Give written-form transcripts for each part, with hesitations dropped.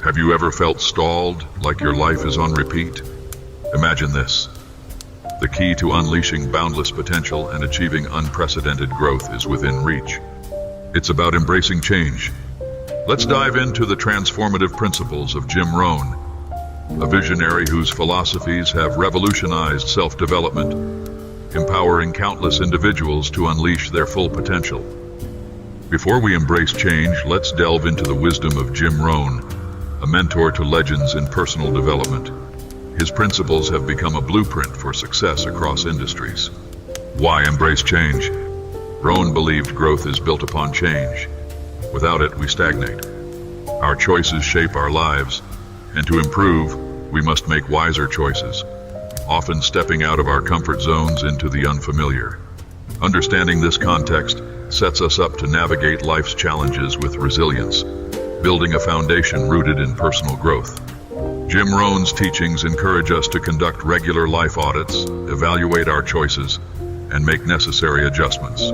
Have you ever felt stalled, like your life is on repeat? Imagine this. The key to unleashing boundless potential and achieving unprecedented growth is within reach. It's about embracing change. Let's dive into the transformative principles of Jim Rohn, a visionary whose philosophies have revolutionized self-development, empowering countless individuals to unleash their full potential. Before we embrace change, let's delve into the wisdom of Jim Rohn, a mentor to legends in personal development. His principles have become a blueprint for success across industries. Why embrace change? Rohn believed growth is built upon change. Without it, we stagnate. Our choices shape our lives, and to improve, we must make wiser choices, often stepping out of our comfort zones into the unfamiliar. Understanding this context sets us up to navigate life's challenges with resilience, building a foundation rooted in personal growth. Jim Rohn's teachings encourage us to conduct regular life audits, evaluate our choices, and make necessary adjustments.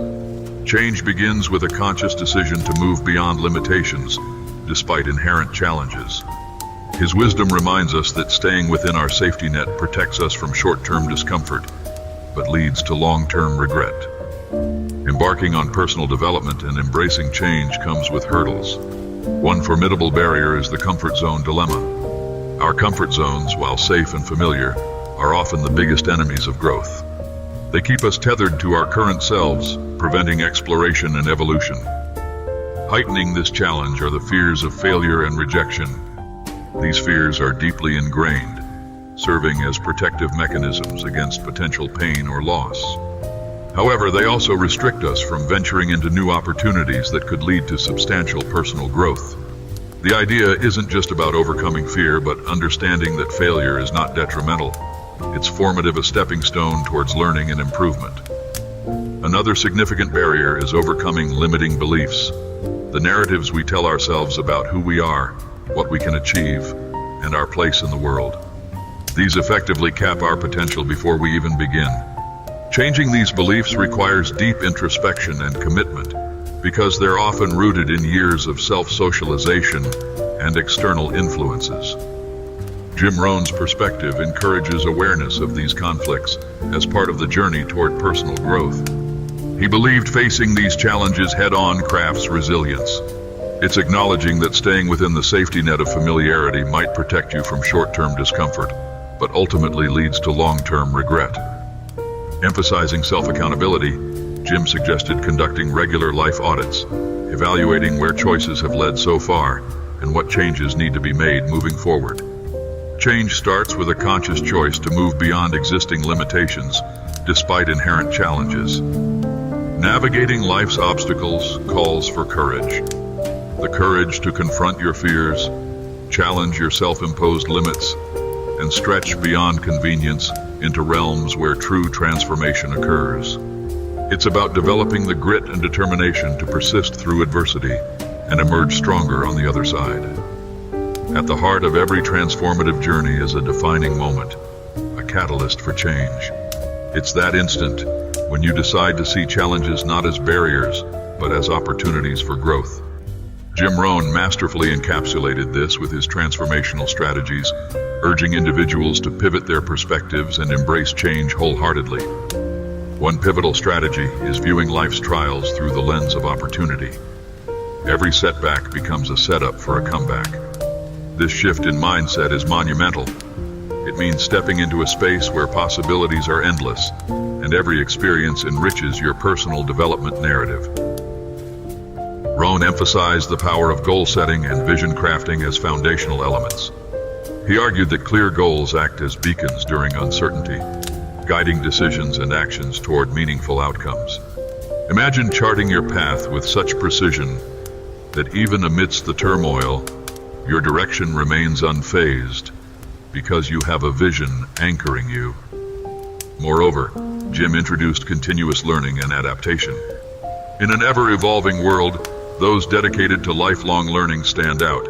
Change begins with a conscious decision to move beyond limitations, despite inherent challenges. His wisdom reminds us that staying within our safety net protects us from short-term discomfort, but leads to long-term regret. Embarking on personal development and embracing change comes with hurdles. One formidable barrier is the comfort zone dilemma. Our comfort zones, while safe and familiar, are often the biggest enemies of growth. They keep us tethered to our current selves, preventing exploration and evolution. Heightening this challenge are the fears of failure and rejection. These fears are deeply ingrained, serving as protective mechanisms against potential pain or loss. However, they also restrict us from venturing into new opportunities that could lead to substantial personal growth. The idea isn't just about overcoming fear, but understanding that failure is not detrimental. It's formative, a stepping stone towards learning and improvement. Another significant barrier is overcoming limiting beliefs. The narratives we tell ourselves about who we are, what we can achieve, and our place in the world. These effectively cap our potential before we even begin. Changing these beliefs requires deep introspection and commitment, because they're often rooted in years of self-socialization and external influences. Jim Rohn's perspective encourages awareness of these conflicts as part of the journey toward personal growth. He believed facing these challenges head-on crafts resilience. It's acknowledging that staying within the safety net of familiarity might protect you from short-term discomfort, but ultimately leads to long-term regret. Emphasizing self-accountability, Jim suggested conducting regular life audits, evaluating where choices have led so far and what changes need to be made moving forward. Change starts with a conscious choice to move beyond existing limitations, despite inherent challenges. Navigating life's obstacles calls for courage. The courage to confront your fears, challenge your self-imposed limits, and stretch beyond convenience into realms where true transformation occurs. It's about developing the grit and determination to persist through adversity and emerge stronger on the other side. At the heart of every transformative journey is a defining moment, a catalyst for change. It's that instant when you decide to see challenges not as barriers, but as opportunities for growth. Jim Rohn masterfully encapsulated this with his transformational strategies, urging individuals to pivot their perspectives and embrace change wholeheartedly. One pivotal strategy is viewing life's trials through the lens of opportunity. Every setback becomes a setup for a comeback. This shift in mindset is monumental. It means stepping into a space where possibilities are endless, and every experience enriches your personal development narrative. Rohn emphasized the power of goal setting and vision crafting as foundational elements. He argued that clear goals act as beacons during uncertainty, guiding decisions and actions toward meaningful outcomes. Imagine charting your path with such precision that even amidst the turmoil, your direction remains unfazed because you have a vision anchoring you. Moreover, Jim introduced continuous learning and adaptation. In an ever-evolving world, those dedicated to lifelong learning stand out.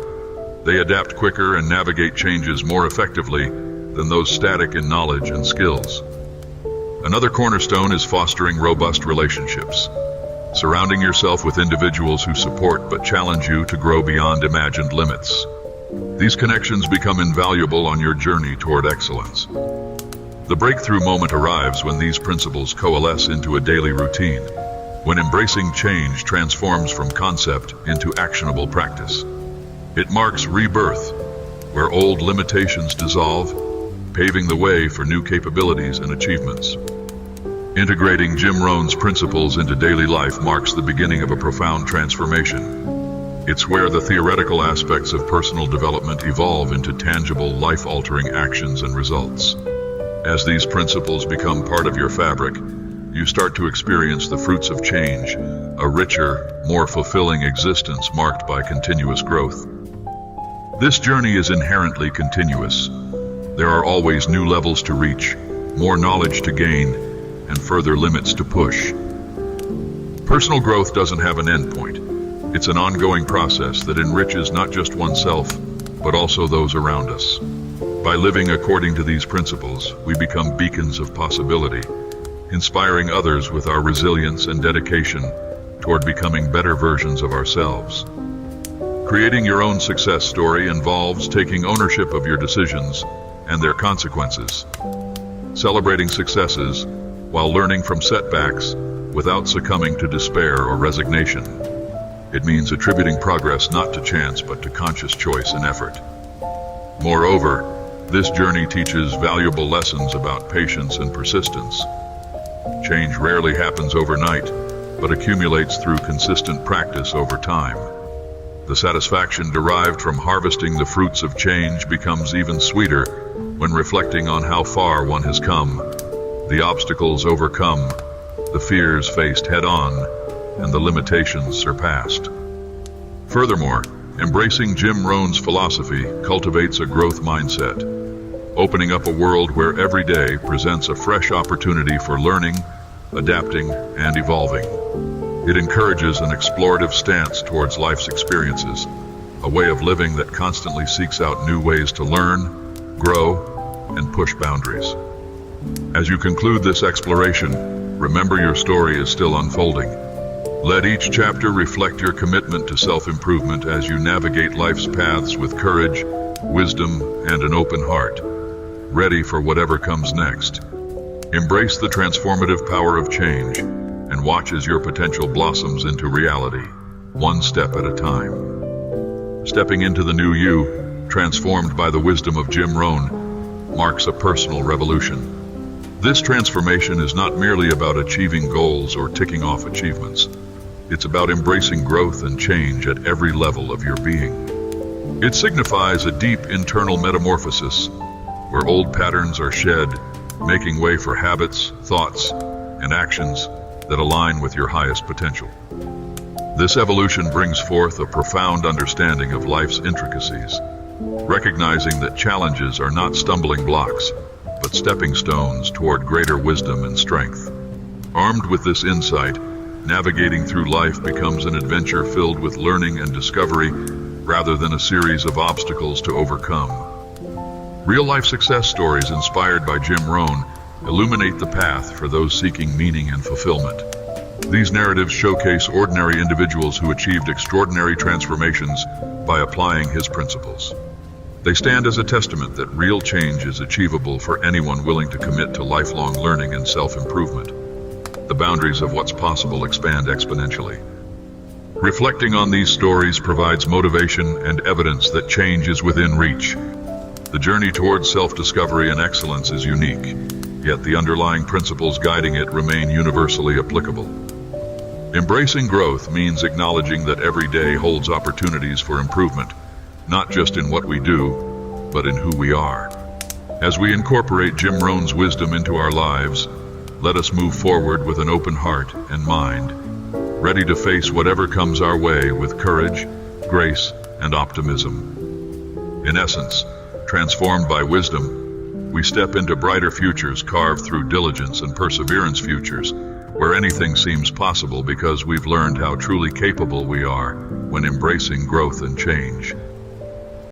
They adapt quicker and navigate changes more effectively than those static in knowledge and skills. Another cornerstone is fostering robust relationships. Surrounding yourself with individuals who support but challenge you to grow beyond imagined limits. These connections become invaluable on your journey toward excellence. The breakthrough moment arrives when these principles coalesce into a daily routine, when embracing change transforms from concept into actionable practice. It marks rebirth, where old limitations dissolve, paving the way for new capabilities and achievements. Integrating Jim Rohn's principles into daily life marks the beginning of a profound transformation. It's where the theoretical aspects of personal development evolve into tangible, life-altering actions and results. As these principles become part of your fabric, you start to experience the fruits of change, a richer, more fulfilling existence marked by continuous growth. This journey is inherently continuous. There are always new levels to reach, more knowledge to gain, and further limits to push. Personal growth doesn't have an endpoint. It's an ongoing process that enriches not just oneself, but also those around us. By living according to these principles, we become beacons of possibility, inspiring others with our resilience and dedication toward becoming better versions of ourselves. Creating your own success story involves taking ownership of your decisions and their consequences, celebrating successes while learning from setbacks without succumbing to despair or resignation. It means attributing progress not to chance but to conscious choice and effort. Moreover, this journey teaches valuable lessons about patience and persistence. Change rarely happens overnight, but accumulates through consistent practice over time. The satisfaction derived from harvesting the fruits of change becomes even sweeter when reflecting on how far one has come, the obstacles overcome, the fears faced head-on, and the limitations surpassed. Furthermore, embracing Jim Rohn's philosophy cultivates a growth mindset, opening up a world where every day presents a fresh opportunity for learning, adapting, and evolving. It encourages an explorative stance towards life's experiences, a way of living that constantly seeks out new ways to learn, grow, and push boundaries. As you conclude this exploration, remember your story is still unfolding. Let each chapter reflect your commitment to self-improvement as you navigate life's paths with courage, wisdom, and an open heart, ready for whatever comes next. Embrace the transformative power of change and watch as your potential blossoms into reality, one step at a time. Stepping into the new you, transformed by the wisdom of Jim Rohn, marks a personal revolution. This transformation is not merely about achieving goals or ticking off achievements. It's about embracing growth and change at every level of your being. It signifies a deep internal metamorphosis, where old patterns are shed, making way for habits, thoughts, and actions that align with your highest potential. This evolution brings forth a profound understanding of life's intricacies, recognizing that challenges are not stumbling blocks, but stepping stones toward greater wisdom and strength. Armed with this insight, navigating through life becomes an adventure filled with learning and discovery rather than a series of obstacles to overcome. Real-life success stories inspired by Jim Rohn illuminate the path for those seeking meaning and fulfillment. These narratives showcase ordinary individuals who achieved extraordinary transformations by applying his principles. They stand as a testament that real change is achievable for anyone willing to commit to lifelong learning and self-improvement. The boundaries of what's possible expand exponentially. Reflecting on these stories provides motivation and evidence that change is within reach. The journey towards self-discovery and excellence is unique, yet the underlying principles guiding it remain universally applicable. Embracing growth means acknowledging that every day holds opportunities for improvement, not just in what we do, but in who we are. As we incorporate Jim Rohn's wisdom into our lives, let us move forward with an open heart and mind, ready to face whatever comes our way with courage, grace, and optimism. In essence, transformed by wisdom, we step into brighter futures carved through diligence and perseverance, futures where anything seems possible because we've learned how truly capable we are when embracing growth and change.